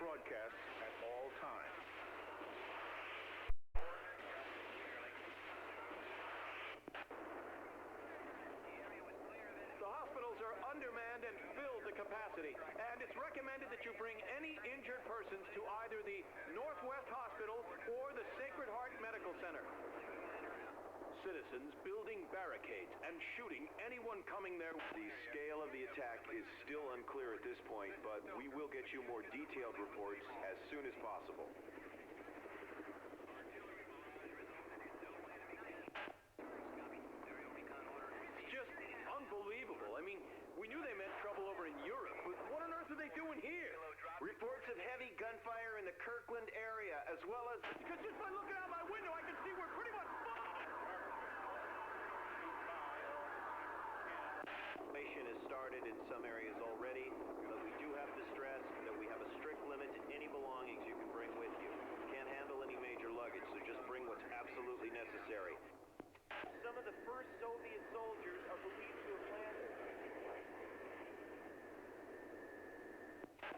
broadcasts at all times. The hospitals are undermanned and filled to capacity, and it's recommended that you bring any injured persons to either the Northwest Hospital or the Sacred Heart Medical Center. Citizens building barricades and shooting anyone coming there. The scale of the attack is still unclear at this point, but we will get you more detailed reports as soon as possible. It's just unbelievable. I mean, we knew they meant trouble over in Europe, but what on earth are they doing here? Reports of heavy gunfire in the Kirkland area, as well as... Because just by looking out my window, I can see we're pretty much fucked. Has started in some areas already, but we do have to stress that we have a strict limit to any belongings you can bring with you. Can't handle any major luggage, so just bring what's absolutely necessary. Some of the first Soviet soldiers are believed to have landed.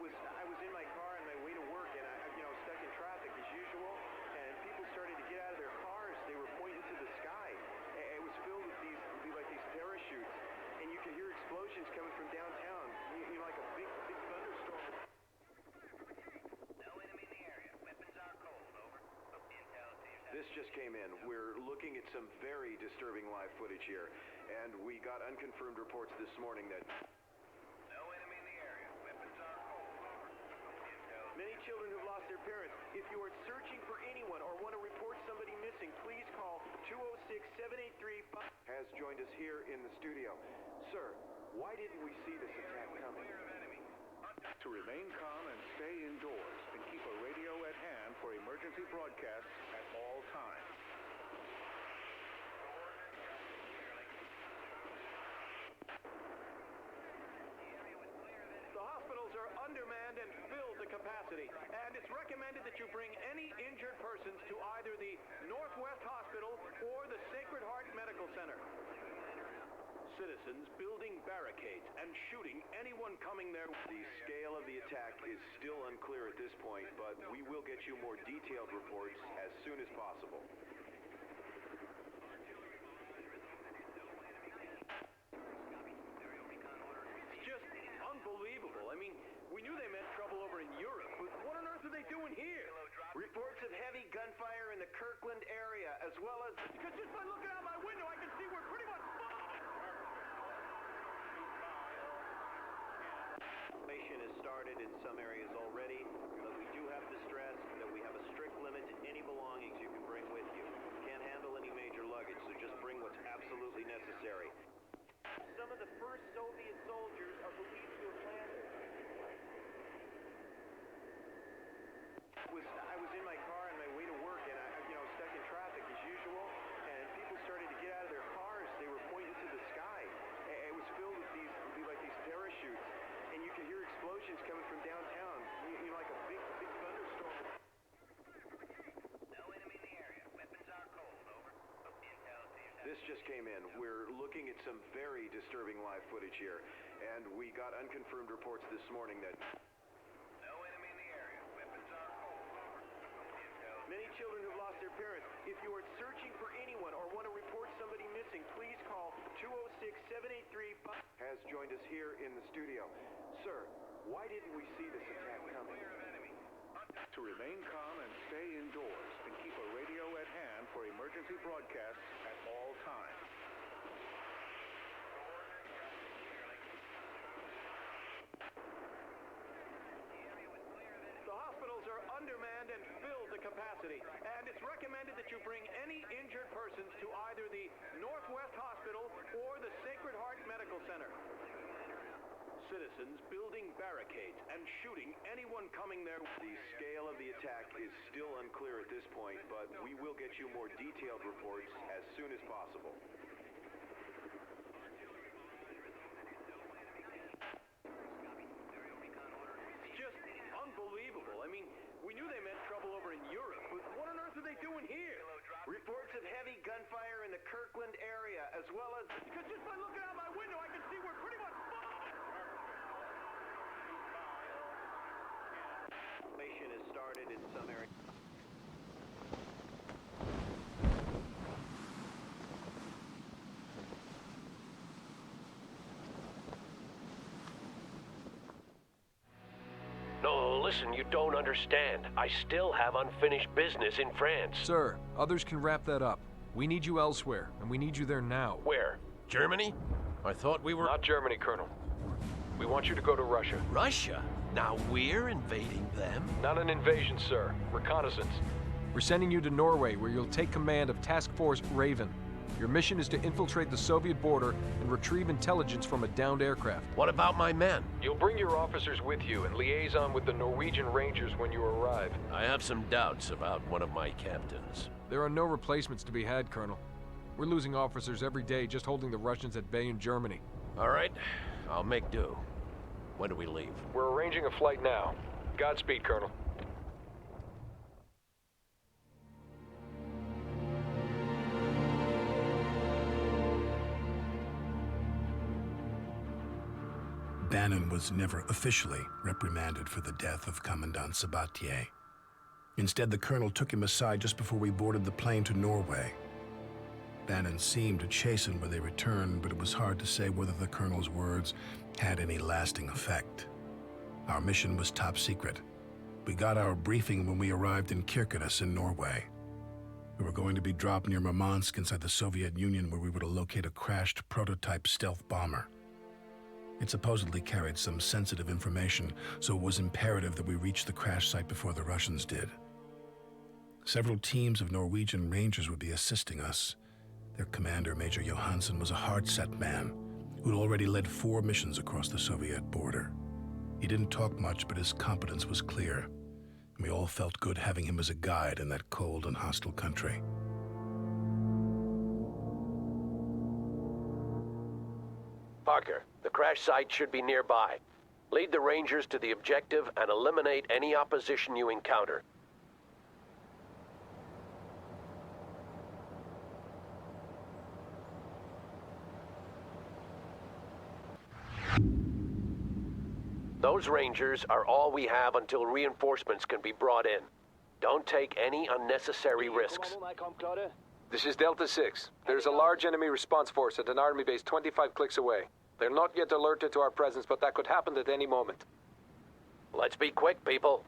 I was in my car on my way to work, and I stuck in traffic as usual, and people started to get out of their cars. They were pointing to the sky. It was filled with these parachutes. And you can hear explosions coming from downtown, like a big thunderstorm. No enemy in the area. Weapons are cold, over. Intel to your side. This just came in. We're looking at some very disturbing live footage here, and we got unconfirmed reports this morning that... No enemy in the area. Weapons are cold, over. Intel. Many children have lost their parents. If you are searching for anyone or want to report somebody missing, please call 206-783... Has joined us here in the studio. Sir, why didn't we see this attack coming? To remain calm and stay indoors and keep a radio at hand for emergency broadcasts at all times. The hospitals are undermanned and filled to capacity, and it's recommended that you bring any injured persons to either the Northwest Hospital or the Sacred Heart Medical Center. Citizens building barricades and shooting anyone coming there. The scale of the attack is still unclear at this point, but we will get you more detailed reports as soon as possible. It's just unbelievable. I mean, we knew they meant trouble over in Europe, but what on earth are they doing here? Reports of heavy gunfire in the Kirkland area, as well as... Because just by looking out my window, I can see we're pretty much fucked. Has started in some areas already, but we do have to stress that we have a strict limit to any belongings you can bring with you. Can't handle any major luggage, so just bring what's absolutely necessary. Some of the first Soviet soldiers are believed to have landed. I was in my car on my way to work, and I stuck in traffic as usual, and people started to get out of their cars. They were pointing to the sky. It was filled with these parachutes. And you can hear explosions coming from downtown, like a big thunderstorm. No enemy in the area. Weapons are cold, over. Intel to your side. This just came in. We're looking at some very disturbing live footage here, and we got unconfirmed reports this morning that... No enemy in the area. Weapons are cold, over. Intel. Many children have lost their parents. If you are searching for anyone or want to report somebody missing, please call 206-783... Has joined us here in the studio. Sir, why didn't we see this attack coming? To remain calm and stay indoors and keep a radio at hand for emergency broadcasts at all times. The hospitals are undermanned and filled to capacity, and it's recommended that you bring any injured persons to either the Northwest Hospital or the Sacred Heart Medical Center. Citizens building barricades and shooting anyone coming there. The scale of the attack is still unclear at this point, but we will get you more detailed reports as soon as possible. It's just unbelievable. I mean, we knew they meant trouble over in Europe, but what on earth are they doing here? Reports of heavy gunfire in the Kirkland area, as well as... Because just by looking out my window, I can see we're pretty much fucked. started in some areas. No, listen, you don't understand. I still have unfinished business in France. Sir, others can wrap that up. We need you elsewhere, and we need you there now. Where? Germany? I thought we were... Not Germany, Colonel. We want you to go to Russia. Russia? Now we're invading them? Not an invasion, sir. Reconnaissance. We're sending you to Norway, where you'll take command of Task Force Raven. Your mission is to infiltrate the Soviet border and retrieve intelligence from a downed aircraft. What about my men? You'll bring your officers with you and liaison with the Norwegian Rangers when you arrive. I have some doubts about one of my captains. There are no replacements to be had, Colonel. We're losing officers every day just holding the Russians at bay in Germany. All right, I'll make do. When do we leave? We're arranging a flight now. Godspeed, Colonel. Bannon was never officially reprimanded for the death of Commandant Sabatier. Instead, the colonel took him aside just before we boarded the plane to Norway. Bannon seemed to chasten when they returned, but it was hard to say whether the colonel's words had any lasting effect. Our mission was top secret. We got our briefing when we arrived in Kirkenes in Norway. We were going to be dropped near Murmansk inside the Soviet Union, where we were to locate a crashed prototype stealth bomber. It supposedly carried some sensitive information, so it was imperative that we reach the crash site before the Russians did. Several teams of Norwegian Rangers would be assisting us. Their commander, Major Johansson, was a hard-set man who'd already led 4 missions across the Soviet border. He didn't talk much, but his competence was clear, and we all felt good having him as a guide in that cold and hostile country. Parker, the crash site should be nearby. Lead the Rangers to the objective and eliminate any opposition you encounter. Those Rangers are all we have until reinforcements can be brought in. Don't take any unnecessary risks. This is Delta 6. There's a large enemy response force at an army base 25 clicks away. They're not yet alerted to our presence, but that could happen at any moment. Let's be quick, people.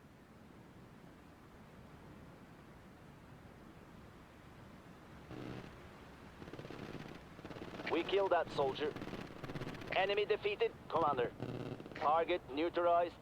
We killed that soldier. Enemy defeated, Commander. Target neutralized.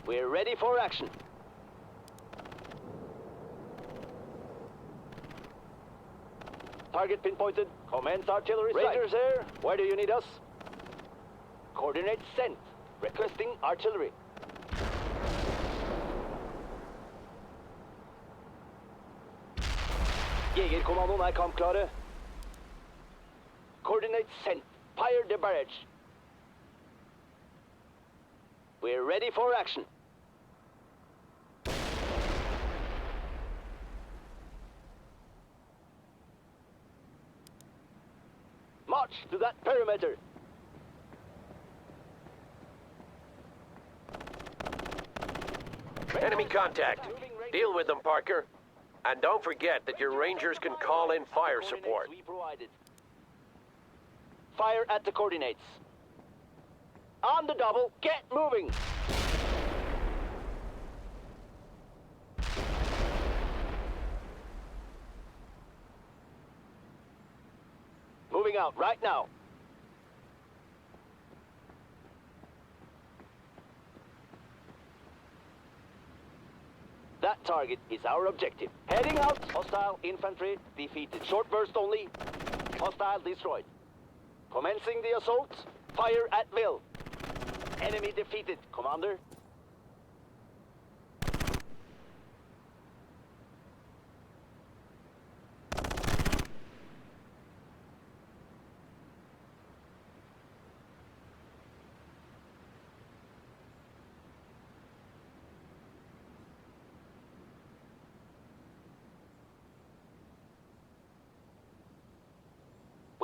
We're ready for action. Target pinpointed. Commence artillery strike. Rangers here. Where do you need us? Coordinates sent. Requesting artillery. Jegerkommandoen er kampklare. Coordinates sent. Fire the barrage. We're ready for action. March to that perimeter. Enemy contact. Deal with them, Parker. And don't forget that your Rangers can call in fire support. Fire at the coordinates. On the double, get moving! Moving out right now. That target is our objective. Heading out. Hostile infantry defeated. Short burst only. Hostile destroyed. Commencing the assault. Fire at will. Enemy defeated, Commander.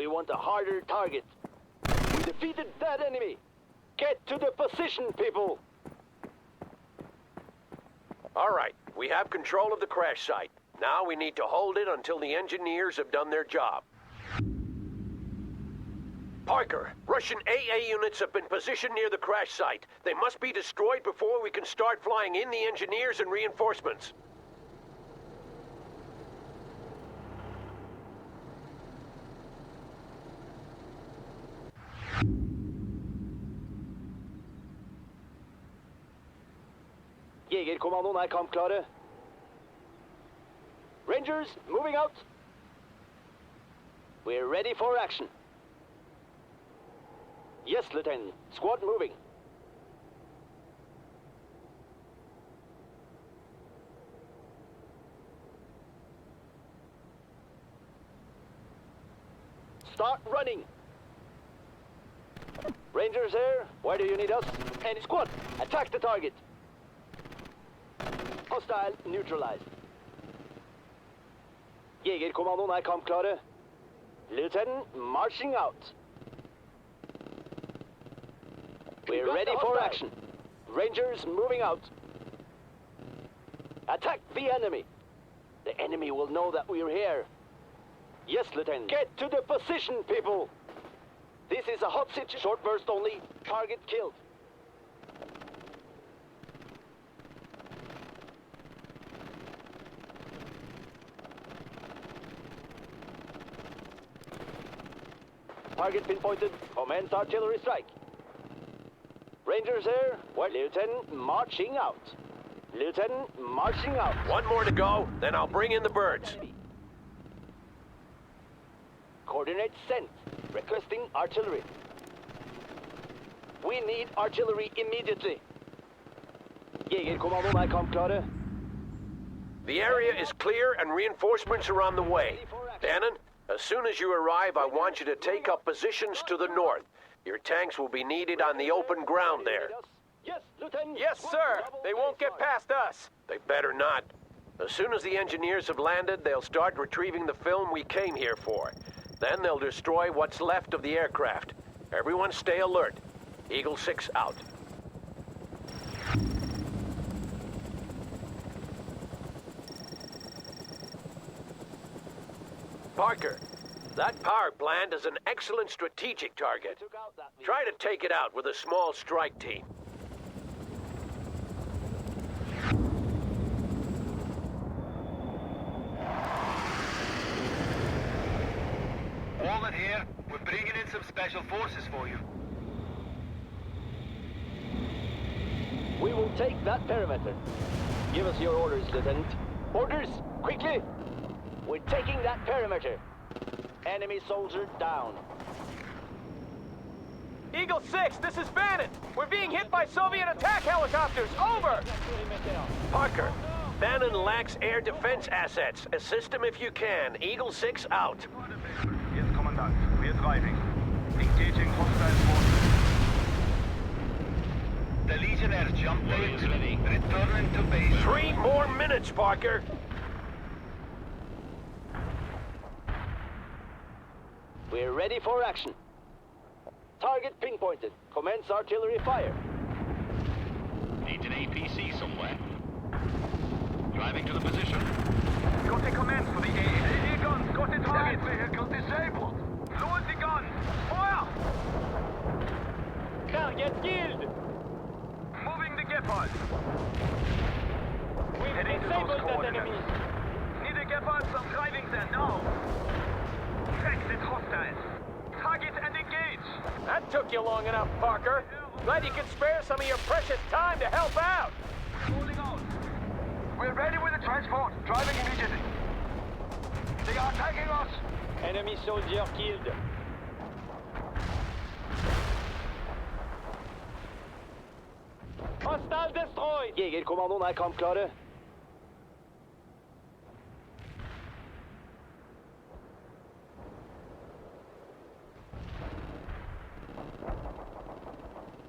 We want a harder target. We defeated that enemy. Get to the position, people. All right, we have control of the crash site. Now we need to hold it until the engineers have done their job. Parker, Russian AA units have been positioned near the crash site. They must be destroyed before we can start flying in the engineers and reinforcements. Jegerkommandoen er kampklare. Rangers, moving out. We're ready for action. Yes, Lieutenant. Squad moving. Start running. Rangers here. Where do you need us? Any squad, attack the target. Hostile neutralized. Jegerkommandoen er kampklare. Lieutenant, marching out. We're ready for action. Rangers moving out. Attack the enemy. The enemy will know that we're here. Yes, Lieutenant. Get to the position, people. This is a hot situation. Short burst only. Target killed. Target pinpointed. Commence artillery strike. Rangers here. Well, Lieutenant, marching out. Lieutenant, marching out. One more to go, then I'll bring in the birds. Coordinates sent. Requesting artillery. We need artillery immediately. Jegerkommandoen er kampklare. The area is clear and reinforcements are on the way. Bannon, as soon as you arrive, I want you to take up positions to the north. Your tanks will be needed on the open ground there. Yes, Lieutenant. Yes, sir. They won't get past us. They better not. As soon as the engineers have landed, they'll start retrieving the film we came here for. Then they'll destroy what's left of the aircraft. Everyone stay alert. Eagle 6 out. Parker, that power plant is an excellent strategic target. Try to take it out with a small strike team. Walden here. We're bringing in some special forces for you. We will take that perimeter. Give us your orders, Lieutenant. Orders, quickly! We're taking that perimeter. Enemy soldier down. Eagle 6, this is Bannon. We're being hit by Soviet attack helicopters. Over! Parker, Bannon lacks air defense assets. Assist him if you can. Eagle 6 out. Yes, Commandant. We're driving. Engaging hostile forces. The Legionnaire jumped out. Returning to base. 3 more minutes, Parker. We're ready for action. Target pinpointed. Commence artillery fire. Need an APC somewhere. Driving to the position. Got a command for the AA guns. Got a target. Vehicle disabled. Lower the gun. Fire! Target killed. Moving the Gepard. We've Heading to those coordinates. Need a Gepard. Some driving there now. Exit hostiles. Target and engage. That took you long enough, Parker. Glad you could spare some of your precious time to help out. Rolling out. We're ready with the transport. Driving immediately. They are attacking us. Enemy soldier killed. Hostile destroyed. Jegerkommandoen er kampklare.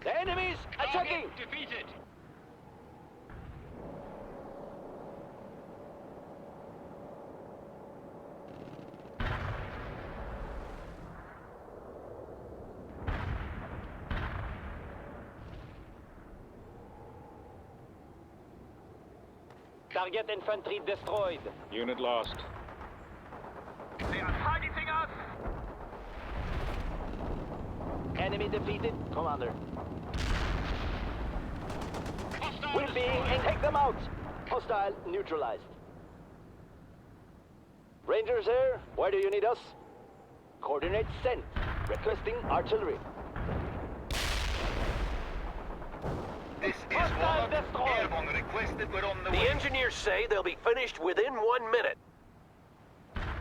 The enemies attacking! Defeated. Target infantry destroyed. Unit lost. They are targeting us! Enemy defeated, Commander. Hostile We're being destroyed. take them out. Hostile neutralized. Rangers here. Where do you need us? Coordinates sent. Requesting artillery. This is Hostile one destroyed. airborne requested. We're on the The way. engineers say they'll be finished within 1 minute.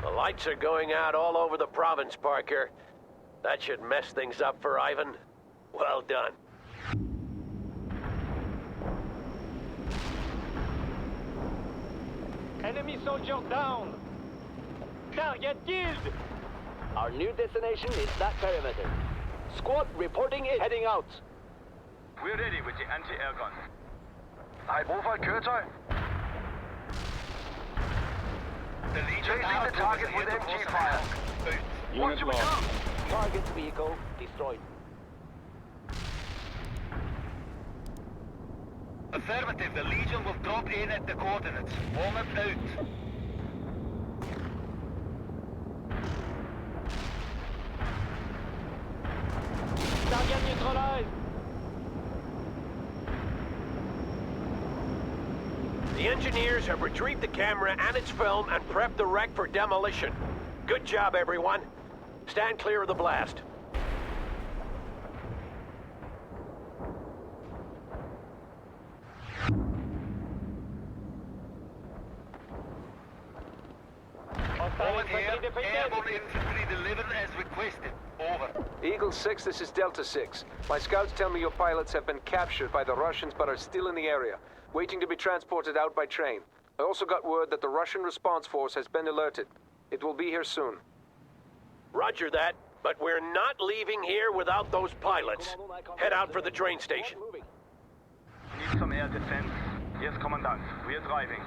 The lights are going out all over the province, Parker. That should mess things up for Ivan. Well done. Enemy soldier down. Target killed. Our new destination is that perimeter. Squad reporting in. Heading out. We're ready with the anti-air gun. I've over Kurtai. The Legion chasing the target with MG fire. Unit lost. Target vehicle destroyed. Affirmative, the Legion will drop in at the coordinates. Warm up out. Target neutralized. The engineers have retrieved the camera and its film and prepped the wreck for demolition. Good job, everyone. Stand clear of the blast. Hostile Forward here. infantry defeated. Airborne infantry delivered as requested. Over. Eagle 6, this is Delta 6. My scouts tell me your pilots have been captured by the Russians but are still in the area, waiting to be transported out by train. I also got word that the Russian response force has been alerted. It will be here soon. Roger that, but we're not leaving here without those pilots. Head out for the train station. Moving. Need some air defense. Yes, Commandant. We're driving.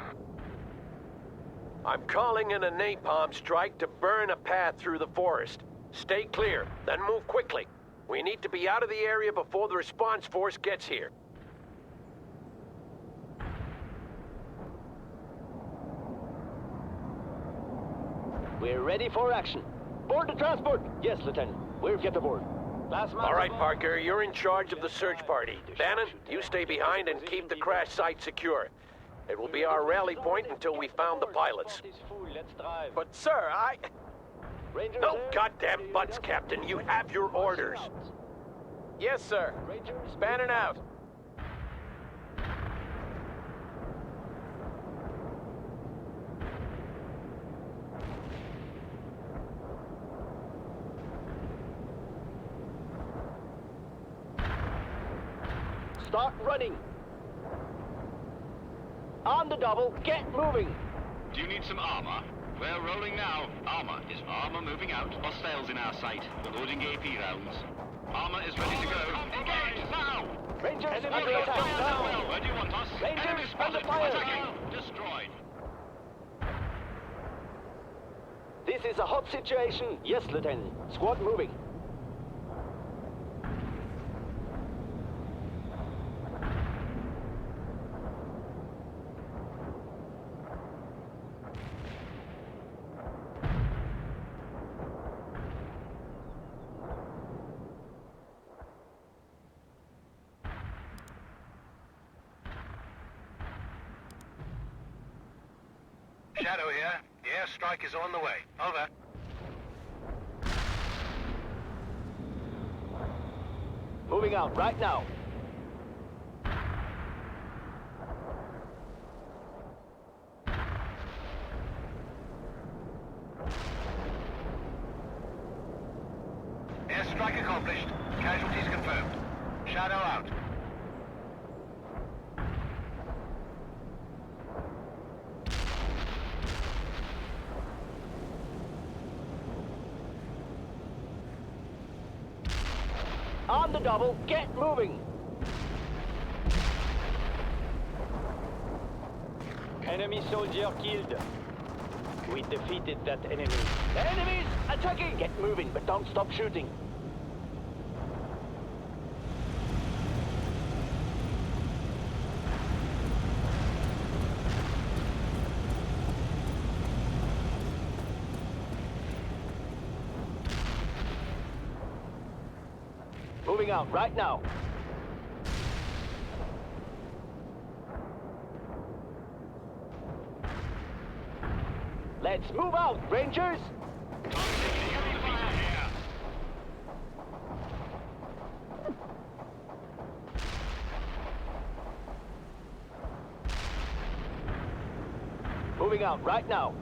I'm calling in a napalm strike to burn a path through the forest. Stay clear, then move quickly. We need to be out of the area before the response force gets here. We're ready for action. Board the transport. Yes, Lieutenant. We'll get aboard. All right, Parker, you're in charge of the search party. Bannon, you stay behind and keep the crash site secure. It will be our rally point until we found the pilots. Let's drive. But sir, Rangers No here. goddamn buts, Captain. You have your orders. Yes, sir. Rangers, Bannon out. start running. On the double, get moving. Do you need some armor? We're rolling now. Armor. Is armor moving out? Hostiles in our sight. We're loading AP rounds. Armor is ready to go. Engage now! Rangers under attack now. Where do you want us? Rangers Enemy spotted. under fire. Attacking. Destroyed. This is a hot situation. Yes, Lieutenant. Squad moving. Shadow here. The airstrike is on the way. Over. Moving out right now. Airstrike accomplished. Casualties confirmed. Shadow out. On the double, get moving. Enemy soldier killed. We defeated that enemy. Enemies attacking! Get moving, but don't stop shooting. Moving out right now. Let's move out, Rangers! Moving out right now.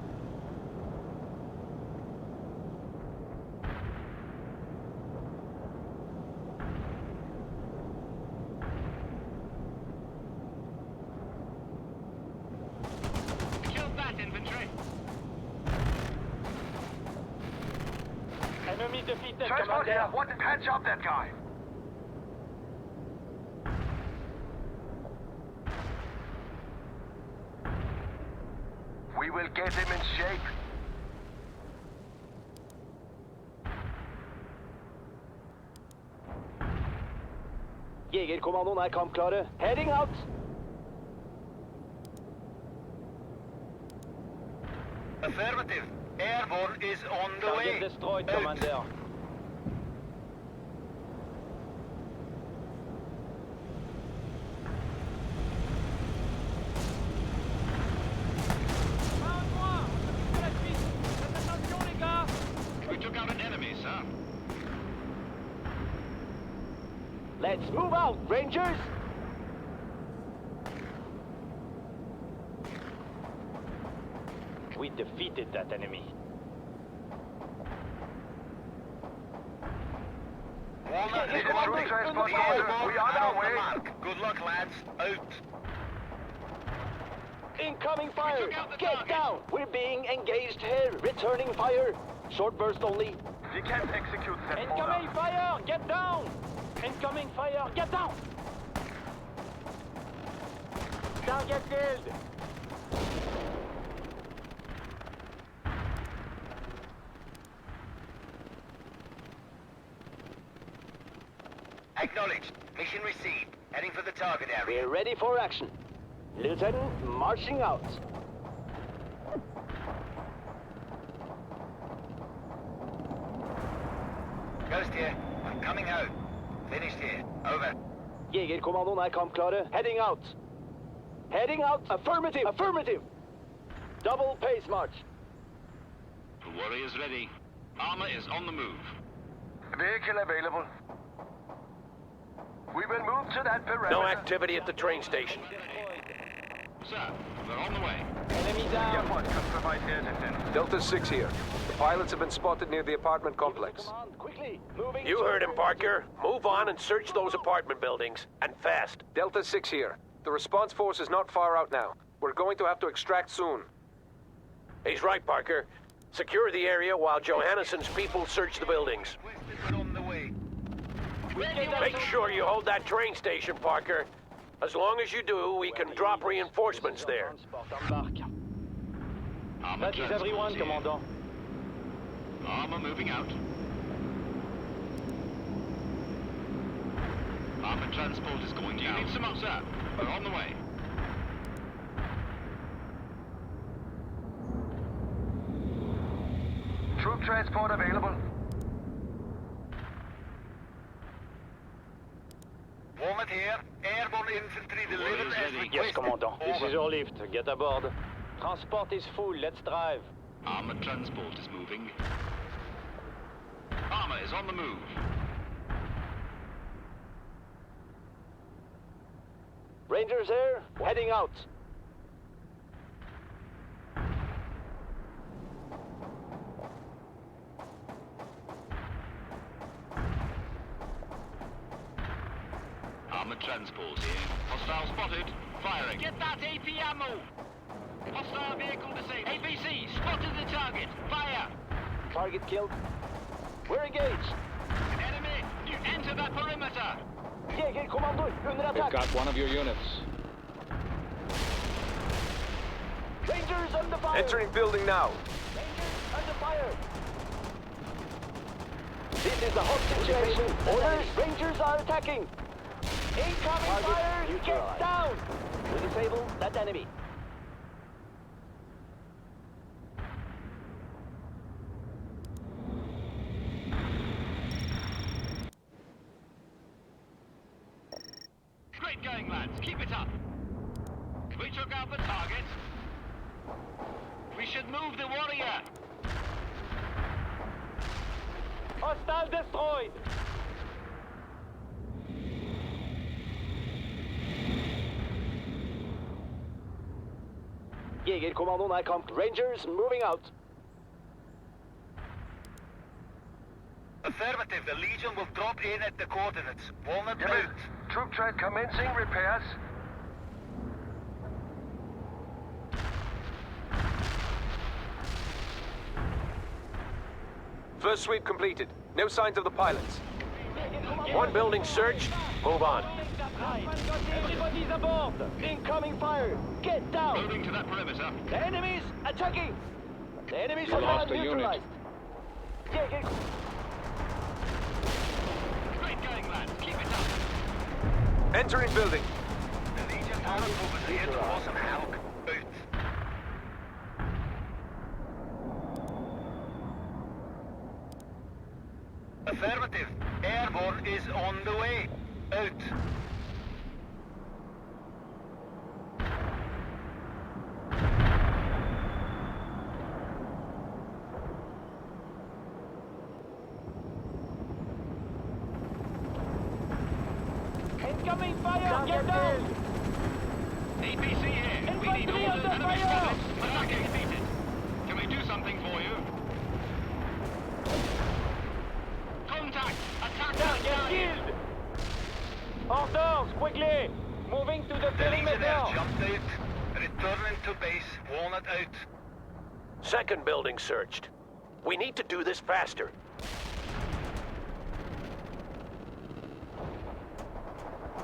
Kill that infantry. Enemy defeated, Transport here. What? Patch up that guy. We will get him in shape. Jegerkommandoen er kampklare. Heading out! Affirmative. Airborne is on the Target way. destroyed, Out. Commander. We took out an enemy, sir. Let's move out, Rangers! We defeated that enemy. Walnut, Hey, this is come on, troop mate, transport in the fire. order. We are on the mark. Good luck, lads. Out. Incoming fire! took out the Get target. down! We're being engaged here. Returning fire. Short burst only. We can't execute that Incoming fire! Get down! Incoming fire! Get down! Target killed! Acknowledged. Mission received. Heading for the target area. We're ready for action. Lieutenant, marching out. Ghost here. I'm coming out. Finished here. Over. Jegerkommandoen er kampklare. Heading out. Heading out. Affirmative. Affirmative. Double pace march. The warrior's ready. Armor is on the move. Vehicle available. We will move to that perimeter. No activity at the train station. Sir, we're on the way. Enemy down. Can provide air defense. Delta 6 here. The pilots have been spotted near the apartment complex. Command, quickly. Moving. You heard him, Parker. Move on and search those apartment buildings. And fast. Delta 6 here. The response force is not far out now. We're going to have to extract soon. He's right, Parker. Secure the area while Johannessen's people search the buildings. We're on the way. Make sure you hold that train station, Parker. As long as you do, we can drop reinforcements there. Armor That is everyone, Commandant. Armor moving out. Armor transport is going down. You need some up, sir. We're on the way. Troop transport available. Walnut here. Airborne infantry delivered as requested. Yes, Commandant. This Over. is your lift. Get aboard. Transport is full. Let's drive. Armored transport is moving. Armor is on the move. Rangers here. Heading out. Armored transport here. Hostile spotted. Firing. Get that AP ammo! Hostile vehicle disabled. APC, spotted the target. Fire! Target killed. We're engaged. Enemy, you enter that perimeter! Jegerkommando under attack. Got one of your units. Rangers under fire. Entering building now. Rangers under fire. This is a hot situation. Orders. Rangers are attacking. Incoming fire. Get down. We disable that enemy. Great going, lads. Keep it up. We took out the target. We should move the warrior. Hostile destroyed! Jegerkommandoen er kamp. Rangers moving out. Affirmative. The Legion will drop in at the coordinates. Walnut route. Troop track commencing repairs. First sweep completed. No signs of the pilots. One building searched. Move on. Everybody's aboard! Incoming fire! Get down! Moving to that perimeter. The enemy's attacking! The enemy's You lost are a unit. neutralized. Jäger... Great going, lads. Keep it up. Entering building. The Legion paratroopers are here to awesome help. Out. Affirmative. Airborne is on the way. Out. Incoming fire! Get down! APC here. We need Infantry all under the enemy fire! pilots. Attacking defeated. Can we do something for you? Contact! Attack that Get target! killed! Orders, quickly! Moving to the The Legionnaire perimeter! jumped out. Returning to base. Walnut out. Second building searched. We need to do this faster.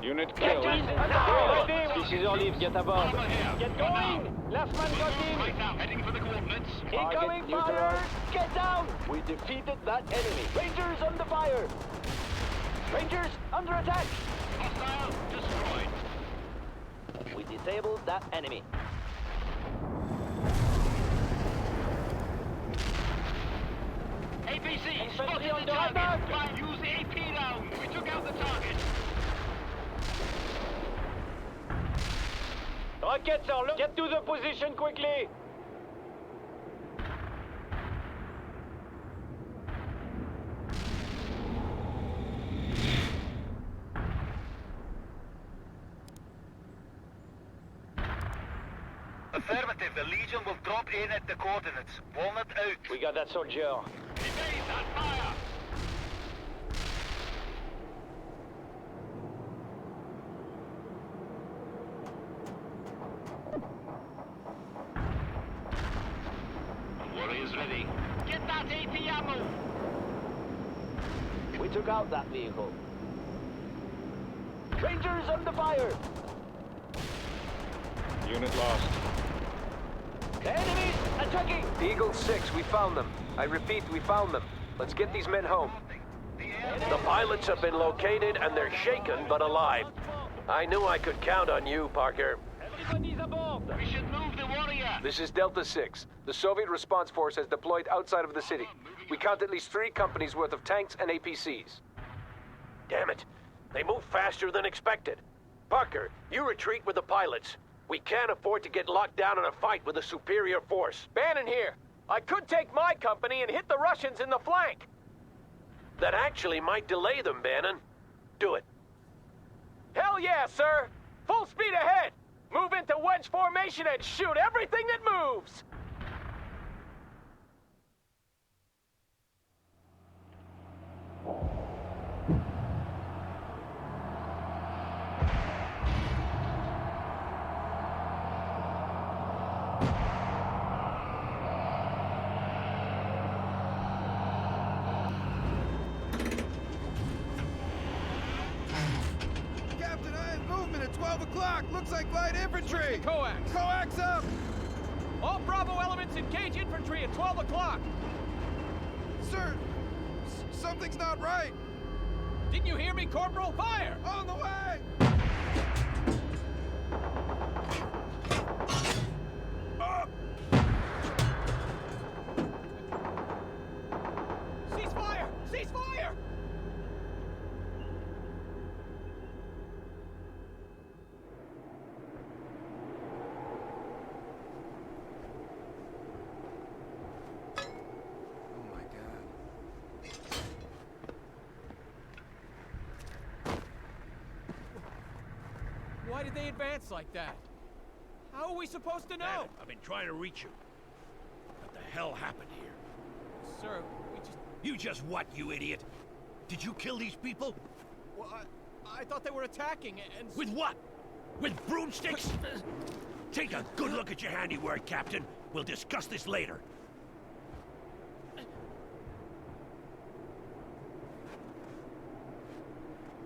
Unit Get killed. in! This is Olive, get aboard! Armor here. Get going! Last man got Move right in! now. Heading for the coordinates. Incoming fire! Get down! We defeated that enemy. Rangers under fire! Rangers under attack! Hostile destroyed. We disabled that enemy. APC, Infantry spotted on the the target. attack. Fine, use the AP round. We took out the target. Rockets are low. Get to the position quickly! Affirmative, the Legion will drop in at the coordinates. Walnut out. We got that soldier. Evade that fire. Warriors ready. Get that AP ammo. We took out that vehicle. Rangers under fire! Unit lost. The enemy's attacking! Eagle 6, we found them. I repeat, we found them. Let's get these men home. The pilots have been located and they're shaken but alive. I knew I could count on you, Parker. Everybody's aboard! We should move the warrior. This is Delta 6. The Soviet response force has deployed outside of the city. We count at least 3 companies worth of tanks and APCs. Damn it. They move faster than expected. Parker, you retreat with the pilots. We can't afford to get locked down in a fight with a superior force. Bannon here. I could take my company and hit the Russians in the flank. That actually might delay them, Bannon. Do it. Hell yeah, sir! Full speed ahead! Move into wedge formation and shoot everything that moves! Captain, I have movement at 12 o'clock. Looks like light infantry. Coax. Coax up. All Bravo elements engage infantry at 12 o'clock. Sir, something's not right. Didn't you hear me, Corporal? Fire! On the way. Up. Cease fire! Cease fire! Why did they advance like that? How are we supposed to know? Bannon, I've been trying to reach you. What the hell happened here? Sir, we just... You just what, you idiot? Did you kill these people? Well, I thought they were attacking, and... With what? With broomsticks? Take a good look at your handiwork, Captain. We'll discuss this later.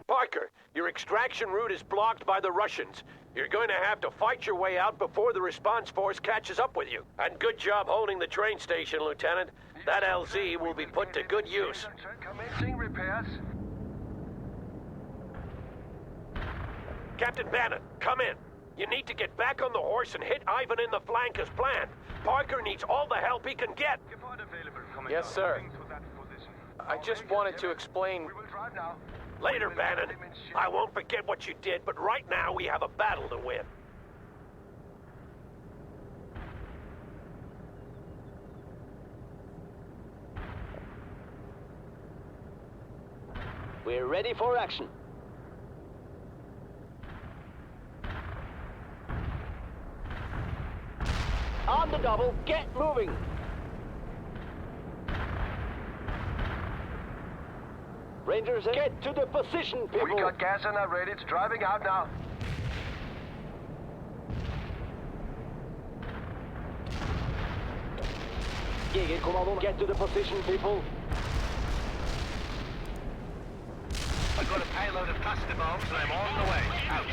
Parker, your extraction route is blocked by the Russians. You're going to have to fight your way out before the response force catches up with you. And good job holding the train station, Lieutenant. That LZ will be put to good use. Commencing repairs. Captain Bannon, come in. You need to get back on the horse and hit Ivan in the flank as planned. Parker needs all the help he can get. Yes, sir. I just wanted to explain... We will drive now. Later, Bannon. I won't forget what you did, but right now we have a battle to win. We're ready for action. On the double, get moving. Rangers, get to the position, people. We got gas and are ready. It's driving out now. Jägerkommandon, get to the position, people. I've got a payload of cluster bombs and I'm on the way. Out.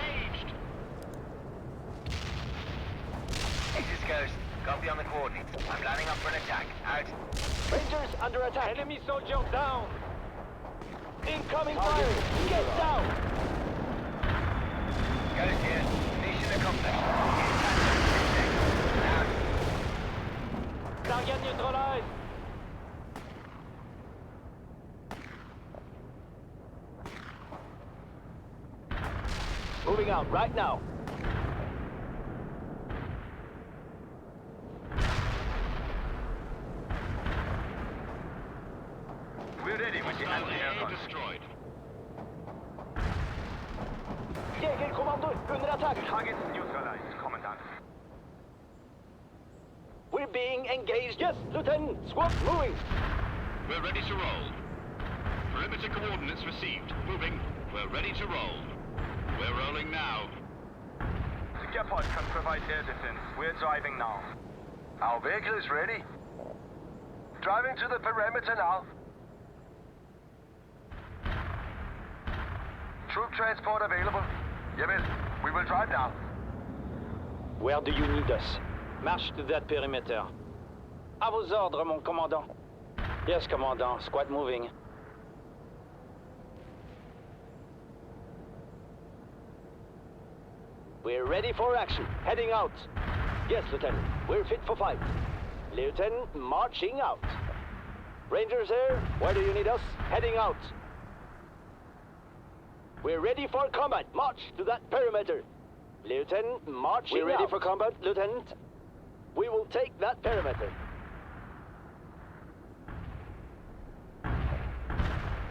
This is Ghost. Copy on the coordinates. I'm lining up for an attack. Out. Rangers under attack. Enemy soldier down! Incoming fire! Get down! Ghost here. Mission accomplished. Out. Target neutralized! Moving out right now. We're ready with the anti-air gun. Destroyed. Jägerkommando under attack. Targets neutralized, Commandant. We're being engaged. Yes, Lieutenant. Squad moving. We're ready to roll. Perimeter coordinates received. Moving. We're ready to roll. We're rolling now. The Gepard can provide air defense. We're driving now. Our vehicle is ready. Driving to the perimeter now. Troop transport available. Yes, we will drive now. Where do you need us? Marche to that perimeter. À vos ordres, mon commandant. Yes, commandant. Squad moving. We're ready for action. Heading out. Yes, Lieutenant. We're fit for fight. Lieutenant, marching out. Rangers here. Where do you need us? Heading out. We're ready for combat. March to that perimeter. Lieutenant, marching out. We're ready for combat, Lieutenant. We will take that perimeter.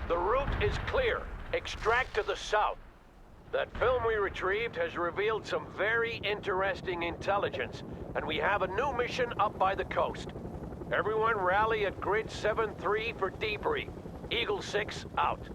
The route is clear. Extract to the south. That film we retrieved has revealed some very interesting intelligence, and we have a new mission up by the coast. Everyone rally at Grid 7-3 for debrief. Eagle 6 out.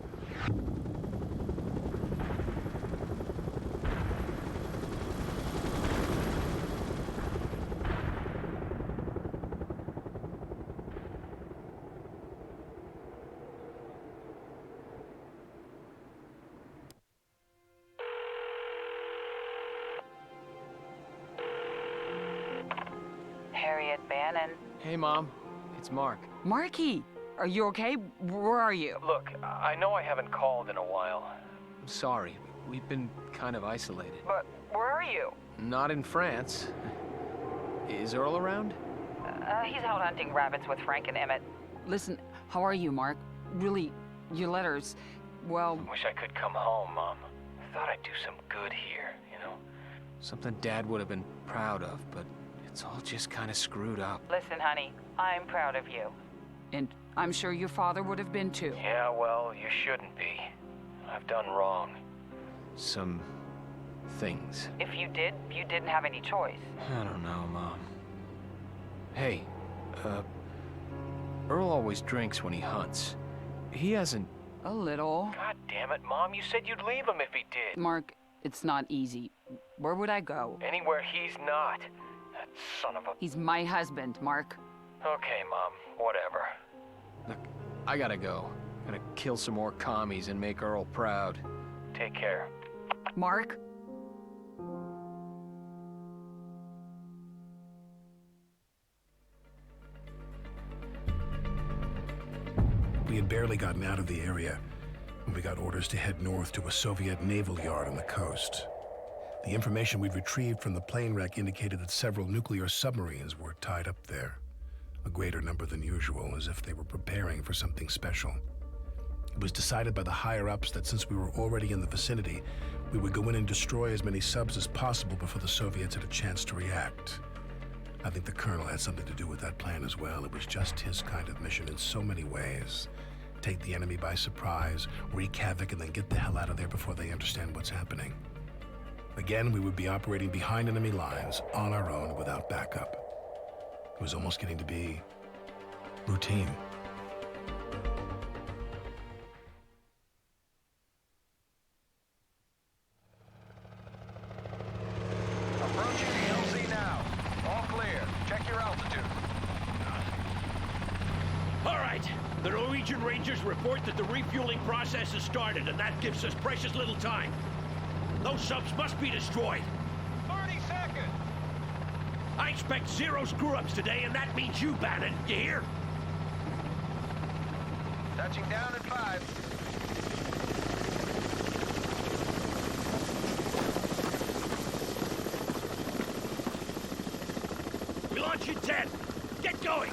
Harriet Bannon. Hey, Mom. It's Mark. Marky, are you okay? Where are you? Look, I know I haven't called in a while. I'm sorry. We've been kind of isolated. But where are you? Not in France. Is Earl around? He's out hunting rabbits with Frank and Emmett. Listen, how are you, Mark? Really, your letters, well... Wish I could come home, Mom. Thought I'd do some good here, you know? Something Dad would have been proud of, but it's all just kind of screwed up. Listen, honey, I'm proud of you. And I'm sure your father would have been too. Yeah, well, you shouldn't be. I've done wrong. Some things. If you did, you didn't have any choice. I don't know, Mom. Hey, Earl always drinks when he hunts. He hasn't... A little. God damn it, Mom. You said you'd leave him if he did. Mark, it's not easy. Where would I go? Anywhere he's not. That son of a... He's my husband, Mark. Okay, Mom. Whatever. Look, I gotta go. Gotta kill some more commies and make Earl proud. Take care. Mark? We had barely gotten out of the area when we got orders to head north to a Soviet naval yard on the coast. The information we'd retrieved from the plane wreck indicated that several nuclear submarines were tied up there, a greater number than usual, as if they were preparing for something special. It was decided by the higher-ups that since we were already in the vicinity, we would go in and destroy as many subs as possible before the Soviets had a chance to react. I think the colonel had something to do with that plan as well. It was just his kind of mission in so many ways. Take the enemy by surprise, wreak havoc, and then get the hell out of there before they understand what's happening. Again, we would be operating behind enemy lines, on our own, without backup. It was almost getting to be routine. Approaching the LZ now. All clear. Check your altitude. All right. The Norwegian Rangers report that the refueling process has started, and that gives us precious little time. Those subs must be destroyed. 30 seconds. I expect 0 screw-ups today, and that means you, Bannon. You hear? Touching down at 5. We launch in 10. Get going.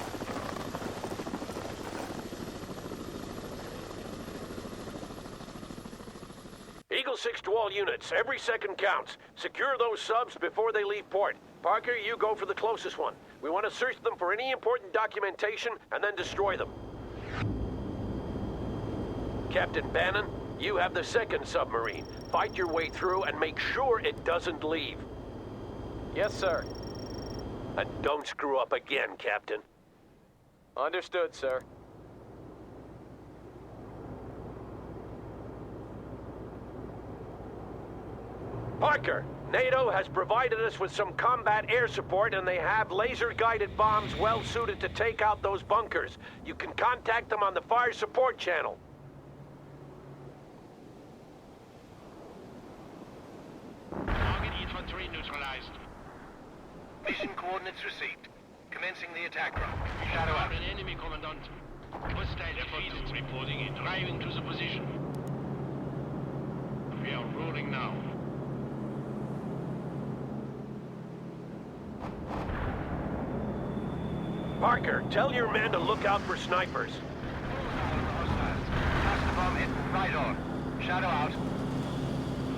Eagle 6 to all units. Every second counts. Secure those subs before they leave port. Parker, you go for the closest one. We want to search them for any important documentation and then destroy them. Captain Bannon, you have the second submarine. Fight your way through and make sure it doesn't leave. Yes, sir. And don't screw up again, Captain. Understood, sir. Parker, NATO has provided us with some combat air support, and they have laser-guided bombs well-suited to take out those bunkers. You can contact them on the fire support channel. Target infantry neutralized. Mission coordinates received. Commencing the attack run. Shadow out. An enemy commandant. Hostile defeated. Reporting in. Driving to the position. We are rolling now. Parker, tell your men to look out for snipers. Cluster bomb hit right on. Shadow out.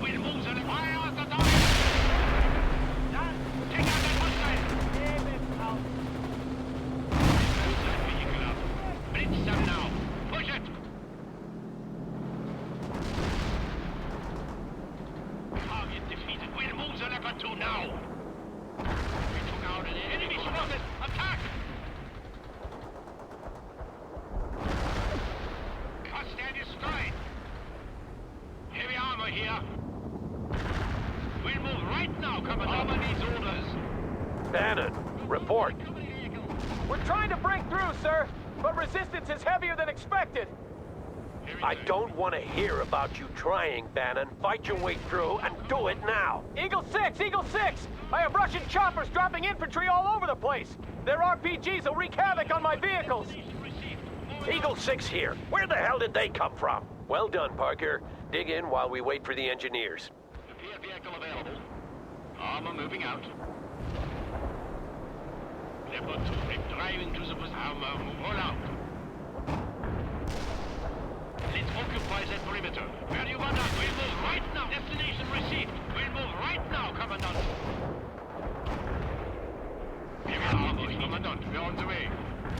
We'll move the fire at the target. Take out that hostile. Move that vehicle up. Blitz them now. Push it. Target defeated. We'll move the Leopard 2 now. We took out an enemy spotted. Attack! Hostile destroyed. Heavy armor here. We'll move right now, Commandant. Armor needs orders. Bannon, report. We're trying to break through, sir, but resistance is heavier than expected. I don't want to hear about you trying, Bannon. Fight your way through and do it now. Eagle 6! Eagle 6! I have Russian choppers dropping infantry all over the place. Their RPGs will wreak havoc on my vehicles. Eagle 6 here. Where the hell did they come from? Well done, Parker. Dig in while we wait for the engineers. Repair vehicle available. Armor moving out. Leopard 2 driving to the position. Armor roll out. Let's occupy that perimeter. Where do you want us? We'll move right now. Destination received. We'll move right now, Commandant. Heavy armor, Commandant. We're on the way.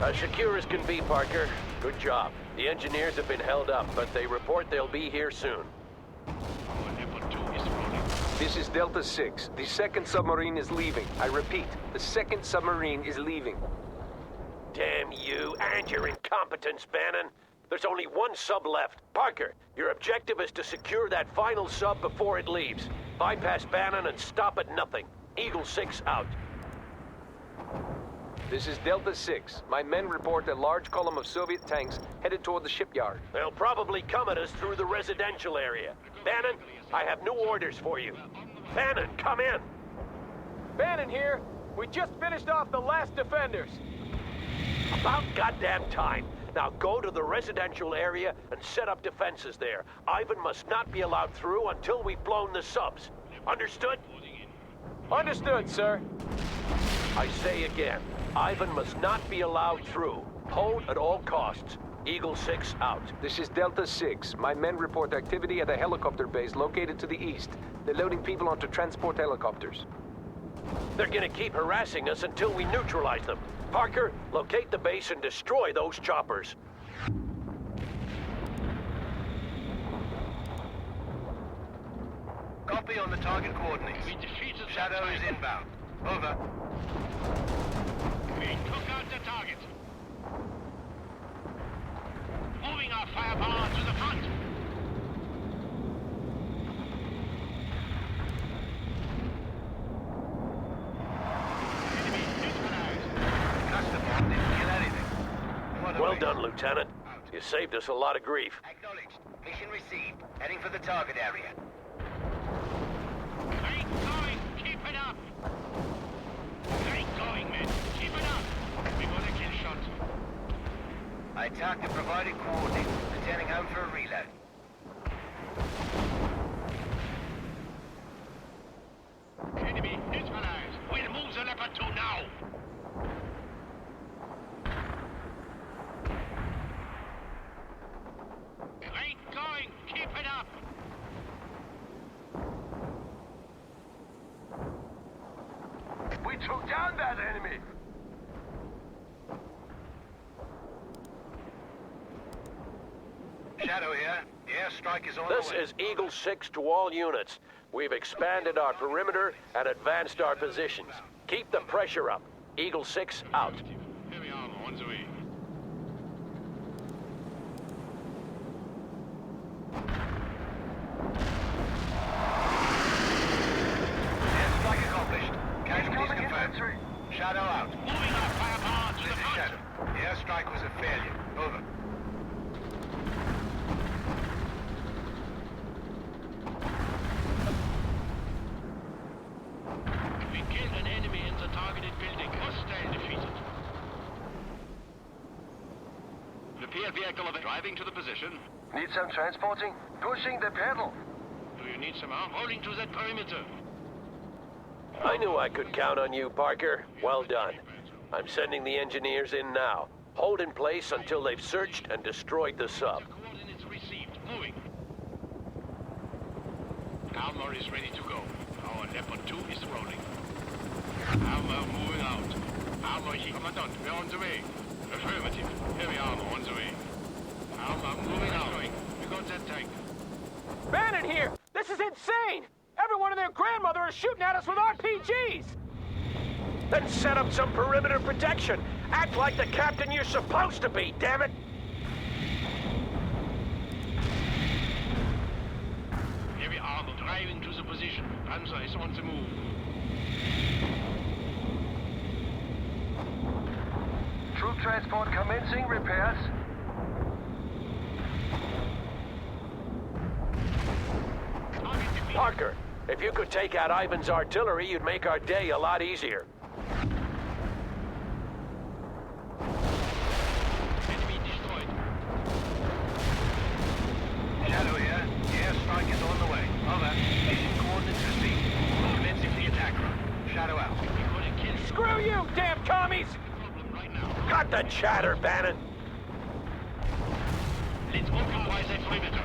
As secure as can be, Parker. Good job. The engineers have been held up, but they report they'll be here soon. Our Leopard 2 is rolling. This is Delta 6. The second submarine is leaving. I repeat, the second submarine is leaving. Damn you and your incompetence, Bannon. There's only one sub left. Parker, your objective is to secure that final sub before it leaves. Bypass Bannon and stop at nothing. Eagle 6 out. This is Delta 6. My men report a large column of Soviet tanks headed toward the shipyard. They'll probably come at us through the residential area. Bannon, I have new orders for you. Bannon, come in. Bannon here. We just finished off the last defenders. About goddamn time. Now go to the residential area and set up defenses there. Ivan must not be allowed through until we've blown the subs. Understood? Understood, sir. I say again, Ivan must not be allowed through. Hold at all costs. Eagle 6 out. This is Delta 6. My men report activity at a helicopter base located to the east. They're loading people onto transport helicopters. They're gonna keep harassing us until we neutralize them. Parker, locate the base and destroy those choppers. Copy on the target coordinates. Shadow is inbound. Over. We took out the target. Moving our firepower to the front. Enemy neutralized. Customer didn't kill anything. Well done, Lieutenant. You saved us a lot of grief. Acknowledged. Mission received. Heading for the target area. Ain't going. Keep it up. Ain't going, men. Keep it up. We got a kill shot. I attacked the provided coordinates. Returning home for a reload. Enemy neutralized. We'll move the Leopard 2 now. Ain't going. Keep it up. We took down that enemy. Shadow here. The airstrike is on This the way. is Eagle 6 to all units. We've expanded our perimeter and advanced our positions. Keep the pressure up. Eagle 6 out. Heavy armor on the way. Airstrike accomplished. Casualties confirmed. Shadow out. Moving our firepower to This the is front. Shadow. The airstrike was a failure. Over. We killed an enemy in the targeted building. Hostile defeated. Repair vehicle driving to the position. Need some transporting? Pushing the pedal. Do you need some arm? Holding to that perimeter. I knew I could count on you, Parker. Well done. I'm sending the engineers in now. Hold in place until they've searched and destroyed the sub. Coordinates received. Moving. Armor is ready to go. Our Leopard 2 is rolling. Armor moving out. Armor here. Commandant, we're on the way. Affirmative. Heavy armor on the way. Armor moving out. We got that tank. Bannon here! This is insane! Everyone and their grandmother is shooting at us with RPGs! Then set up some perimeter protection. Act like the captain you're supposed to be, damn it! Heavy armor driving to the position. Panzer is on the move. Troop transport commencing repairs. Parker, if you could take out Ivan's artillery, you'd make our day a lot easier. Enemy destroyed. Shadow here. The airstrike is on the way. Over. Mission coordinates received. Commencing the attack run. Shadow out. Screw you, damn commies! Cut the chatter, Bannon! Let's occupy that perimeter.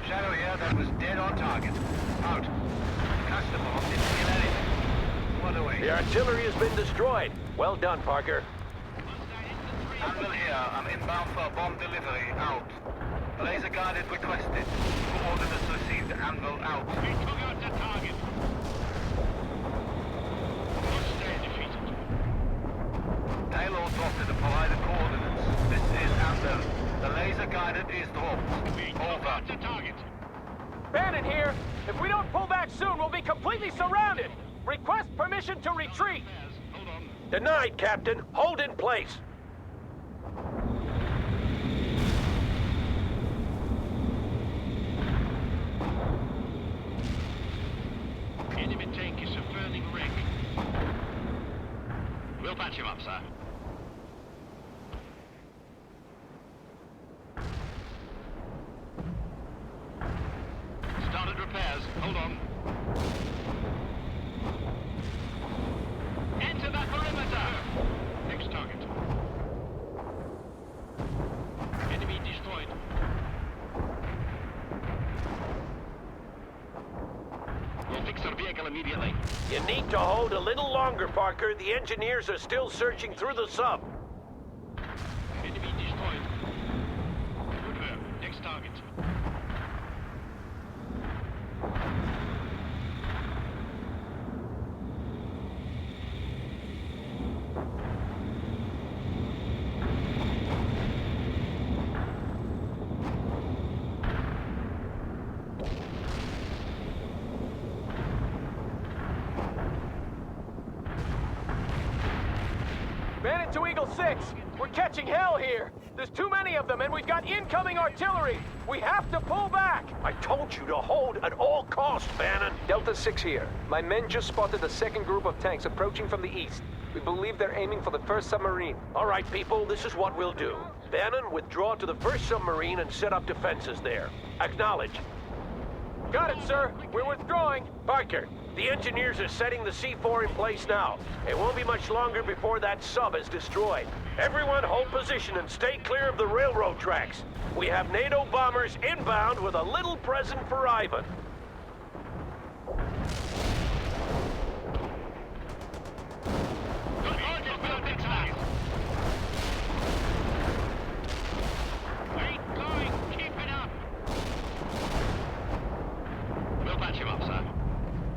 Shadow here. That was dead on target. Out. Customer didn't kill anything. What a waste. The artillery has been destroyed. Well done, Parker. Hostile infantry Anvil here. I'm inbound for a bomb delivery. Out. Laser guided requested. Coordinates received. Anvil out. We took out the target. Hostile defeated. Payload dropped to the provided coordinates. This is Anvil. The laser guided is dropped. We took out the target. Bannon here. If we don't pull back soon, we'll be completely surrounded. Request permission to retreat. Hold on. Denied, Captain. Hold in place. Enemy tank is a burning wreck. We'll patch him up, sir. Started repairs. Hold on. Enter that perimeter! Next target. Enemy destroyed. We'll fix our vehicle immediately. You need to hold a little longer, Parker. The engineers are still searching through the sub. Enemy destroyed. Good work. Next target. Bannon to Eagle 6. We're catching hell here. There's too many of them, and we've got incoming artillery. We have to pull back. I told you to hold at all costs, Bannon. Delta 6 here. My men just spotted a second group of tanks approaching from the east. We believe they're aiming for the first submarine. All right, people, this is what we'll do. Bannon, withdraw to the first submarine and set up defenses there. Acknowledge. Got it, sir. We're withdrawing. Parker, the engineers are setting the C4 in place now. It won't be much longer before that sub is destroyed. Everyone hold position and stay clear of the railroad tracks. We have NATO bombers inbound with a little present for Ivan.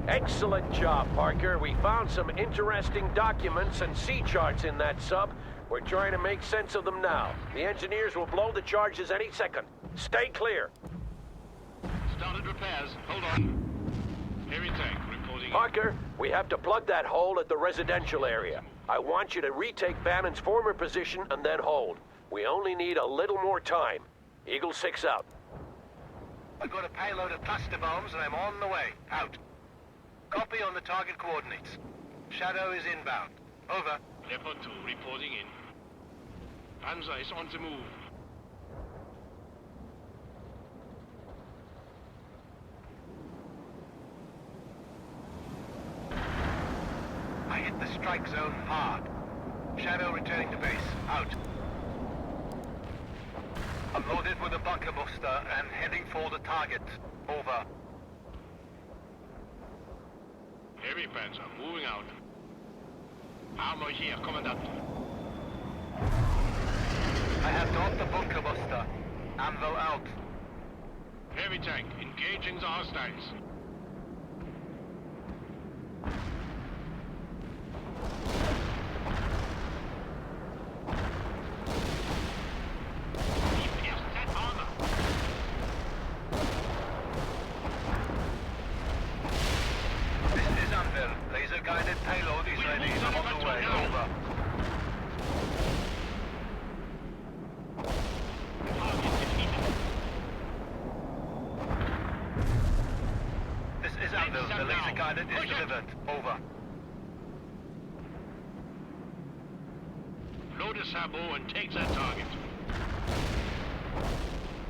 Excellent job, Parker. We found some interesting documents and sea charts in that sub. We're trying to make sense of them now. The engineers will blow the charges any second. Stay clear. Started repairs. Hold on. Heavy tank reporting. Parker, we have to plug that hole at the residential area. I want you to retake Bannon's former position and then hold. We only need a little more time. Eagle 6 out. I've got a payload of cluster bombs and I'm on the way. Out. Copy on the target coordinates. Shadow is inbound. Over. Leopard 2 reporting in. Panzer is on the move. I hit the strike zone hard. Shadow returning to base. Out. I'm loaded with a bunker buster and heading for the target. Over. Heavy Panzer moving out. Armor here, Commandant. I have dropped the bunker buster. Anvil out. Heavy tank engaging the hostiles. Laser-guided payload is ready. I'm on the way. Over. This is Anvil. The laser-guided is delivered. Over. Load a Sabo and take that target.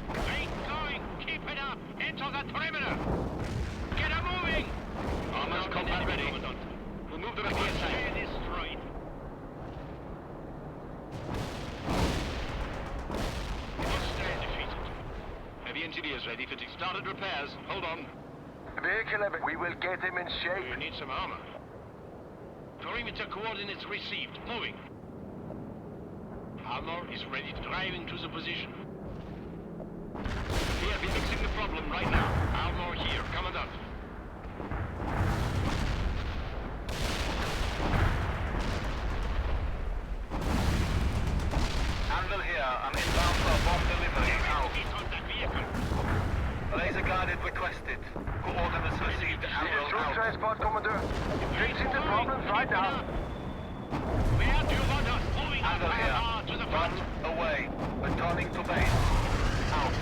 Ain't going. Keep it up. Enter that perimeter. Get her moving. Armor's combat ready. We'll move the rest of the tank. Destroyed. Hostile defeated. Heavy engineers ready for started repairs. Hold on. Vehicle 11. We will get him in shape. We need some armor. Perimeter coordinates received. Moving. Armor is ready, driving to the position. Here, we're fixing the problem right now. Armor here, Commandant. Handle here. I'm inbound for a bomb delivery. Out. Laser guided requested. Coordinates received. Arrow out. Transport, Commodore. Fixing the problems right now. Where do you want us? Moving Handle here. to the front. Run away. Returning to base. Out.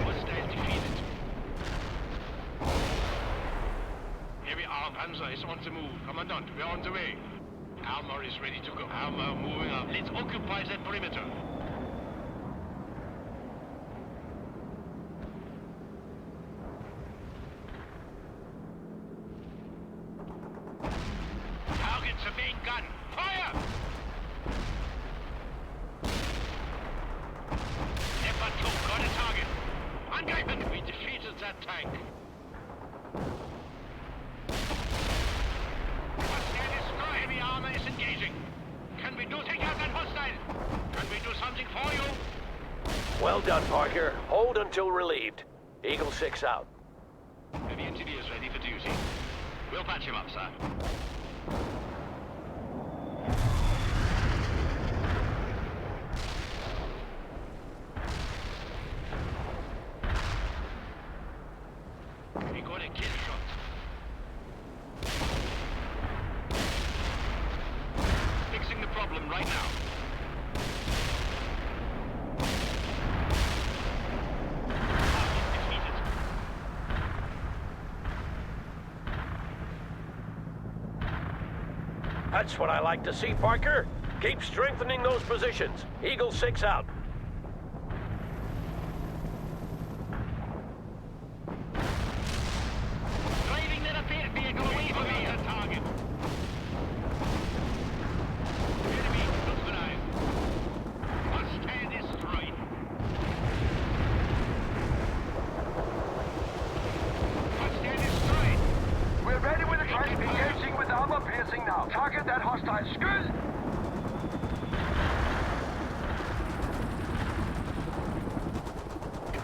Hostile defeated. Heavy armed Panzer is on the move. Commandant, we're on the way. Armor is ready to go. Armor moving up. Let's occupy that perimeter. Target the main gun. Fire! Leopard 2, got a target. Angreifen! We defeated that tank. Heavy armor is engaging. Can we take out that hostile? Can we do something for you? Well done, Parker. Hold until relieved. Eagle 6 out. Heavy engineers ready for duty. We'll patch him up, sir. We got a kill shot. Fixing the problem right now. Defeated. That's what I like to see, Parker. Keep strengthening those positions. Eagle 6 out. Driving the repair vehicle away from me. The target. Enemy neutralized. Hostile destroyed. Hostile destroyed. We're ready with the truck. Engaging with armor piercing now. Target that hostile. Skull!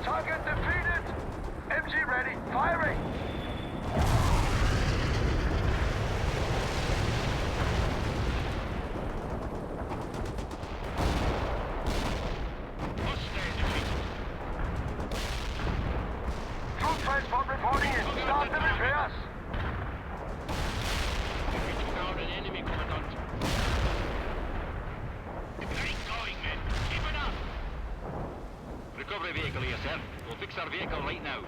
Target defeated. MG ready. Firing. Hostile defeated. Troop transport reporting in. Start the repairs. We took out an enemy, Commandant. Keep going, men. Keep it up. Recovery vehicle here, sir. We'll fix our vehicle right now.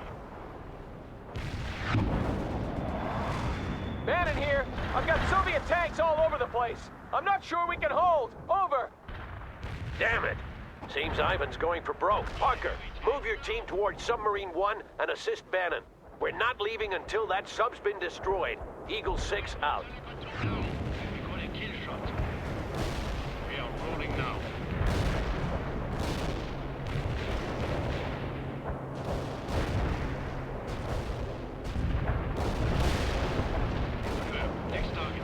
Bannon here. I've got Soviet tanks all over the place. I'm not sure we can hold. Over. Damn it. Seems Ivan's going for broke. Parker, move your team towards Submarine 1 and assist Bannon. We're not leaving until that sub's been destroyed. Eagle 6 out. We got a kill shot. We are rolling now. Next target.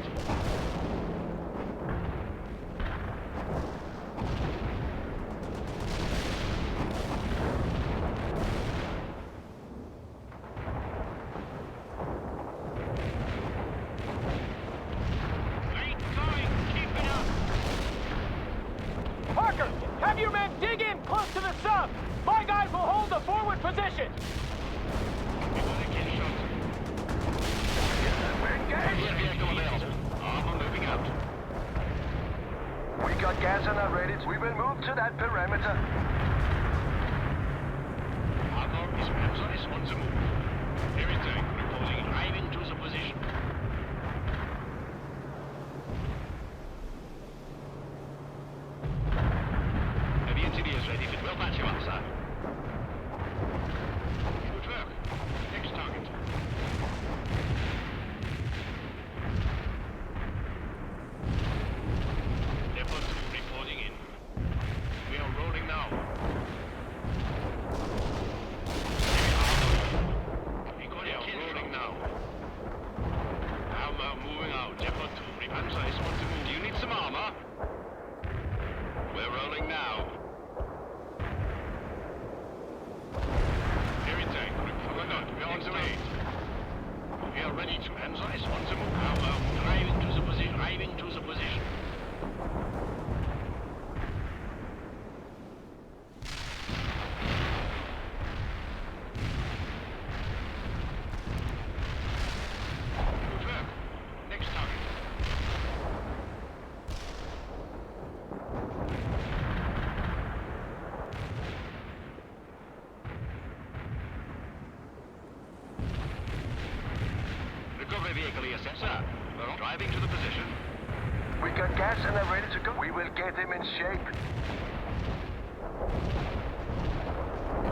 Keep going. Keep it up. Parker, have your men dig in close to the sub. My guys will hold the forward position. We got a kill shot. We're engaged. Vehicle available. Armor moving out. We got gas on our radars. We will move to that perimeter. Armor is on the move. Heavy tank reporting driving to the position. Heavy engineers ready. We'll patch him up, sir. Good work. Next target. Leopard 2 reporting in. We are rolling now. We got a kill rolling now. Sir, we're driving to the position. We got gas and are ready to go. We will get him in shape.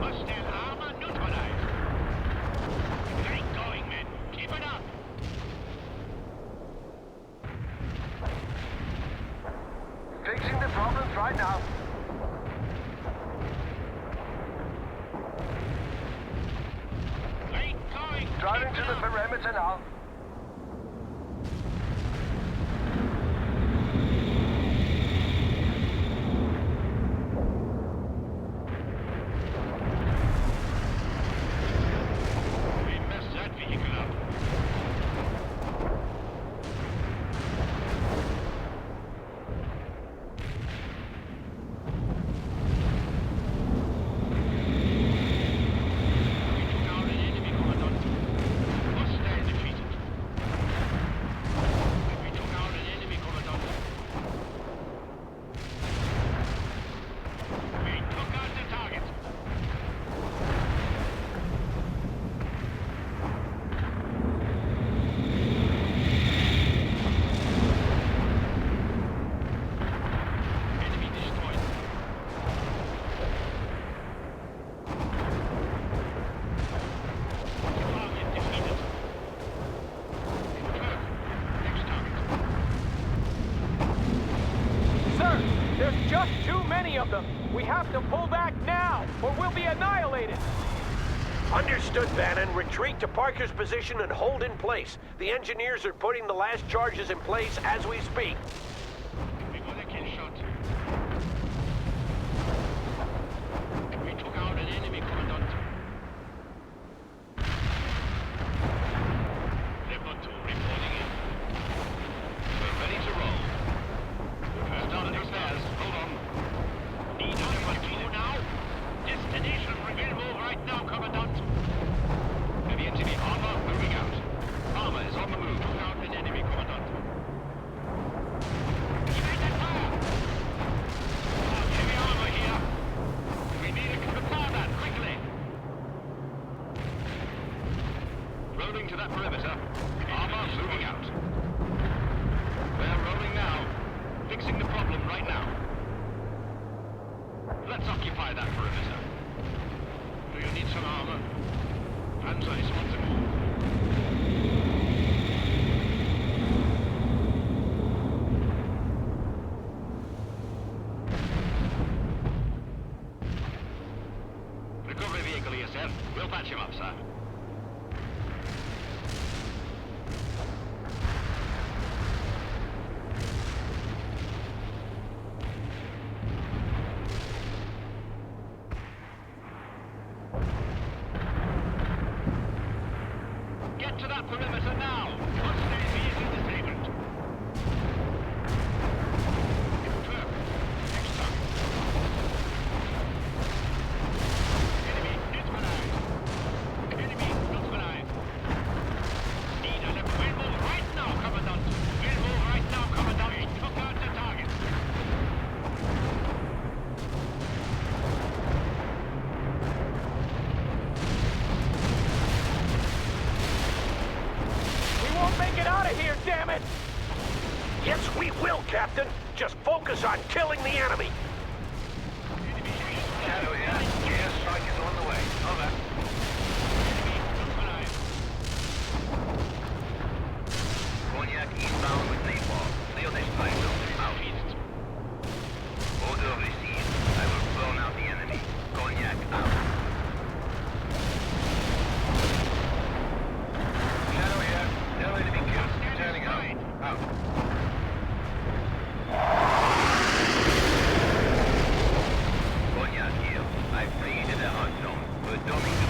Hostile armor neutralized. Great going, men. Keep it up. Fixing the problems right now. Great going. Driving to the perimeter now. We messed that vehicle up. There's just too many of them. We have to pull back now, or we'll be annihilated. Understood, Bannon. Retreat to Parker's position and hold in place. The engineers are putting the last charges in place as we speak. We got a kill shot. We took out an enemy commandant. Leopard 2 reporting in. We're ready to roll. Start the repairs. Hold on. Need Leopard 2 now. Destination revealable right now, Commandant. Heavy enemy armor moving out. Armor is on the move. Took out an enemy commandant. United fire! Heavy armor here. We need to prepare that quickly. Rolling to that perimeter. Armor moving out. We're rolling now. Fixing the problem right now. Let's occupy that perimeter. Do you need some armor? Hands on his want to move. Recovery vehicle here, sir. We'll patch him up, sir. Get to that perimeter now! Hostile vehicle disabled. Confirm. Next target. Enemy neutralized. Enemy neutralized. Need a left. We'll move right now, Commandant. We'll move right now, Commandant. We took out the target. Make it out of here, damn it! Yes, we will, Captain. Just focus on killing the enemy. Shadow here. Air strike is on the way. Over. Cognac eastbound with napalm. Clear this pipe. Out east. Order received. I will burn out the enemy. Cognac out. Shadow here. No enemy killed. Turning out. Out. Cognac here. I've created a hot zone. We're dumping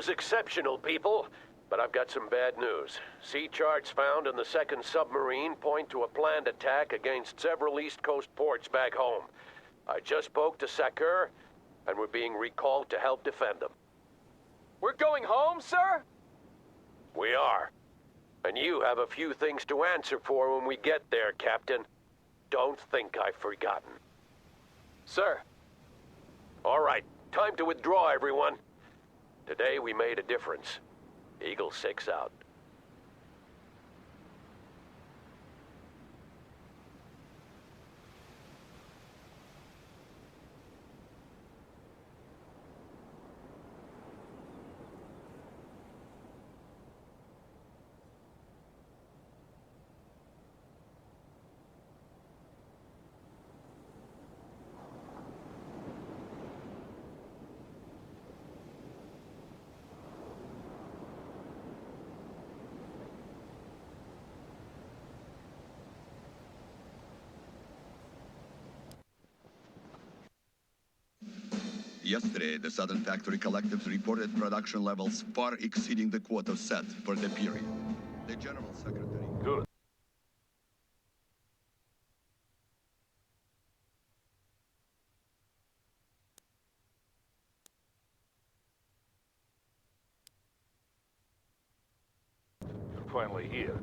was exceptional, people. But I've got some bad news. Sea charts found in the second submarine point to a planned attack against several East Coast ports back home. I just spoke to Sakur, and we're being recalled to help defend them. We're going home, sir? We are. And you have a few things to answer for when we get there, Captain. Don't think I've forgotten. Sir. All right, time to withdraw, everyone. Today we made a difference. Eagle 6 out. Yesterday, the Southern Factory Collectives reported production levels far exceeding the quota set for the period. The General Secretary... Good. You're finally here.